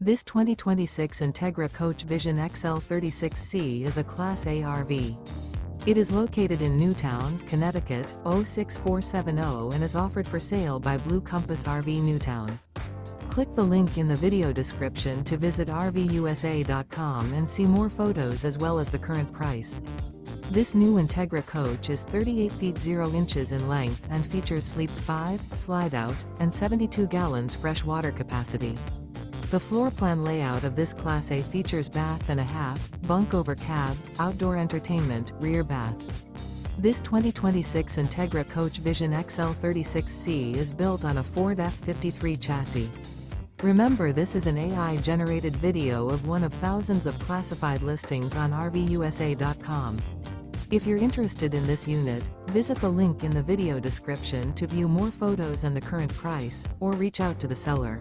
This 2026 Entegra Coach Vision XL 36C is a Class A RV. It is located in Newtown, Connecticut, 06470 and is offered for sale by Blue Compass RV Newtown. Click the link in the video description to visit RVUSA.com and see more photos as well as the current price. This new Entegra Coach is 38 feet 0 inches in length and features sleeps 5, slide-out, and 72 gallons fresh water capacity. The floor plan layout of this Class A features bath and a half, bunk over cab, outdoor entertainment, rear bath. This 2026 Entegra Coach Vision XL 36C is built on a Ford F53 chassis. Remember, this is an AI-generated video of one of thousands of classified listings on RVUSA.com. If you're interested in this unit, visit the link in the video description to view more photos and the current price, or reach out to the seller.